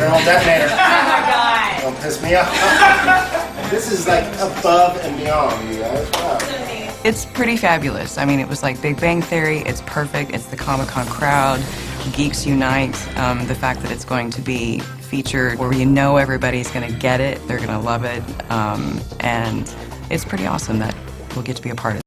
Terminal detonator. Oh my god. Don't piss me off. This is like above and beyond, you guys. Wow. It's pretty fabulous. I mean, it was like Big Bang Theory. It's perfect. It's the Comic-Con crowd. Geeks unite. The fact that it's going to be featured where you know everybody's going to get it. They're going to love it. And it's pretty awesome that we'll get to be a part of it.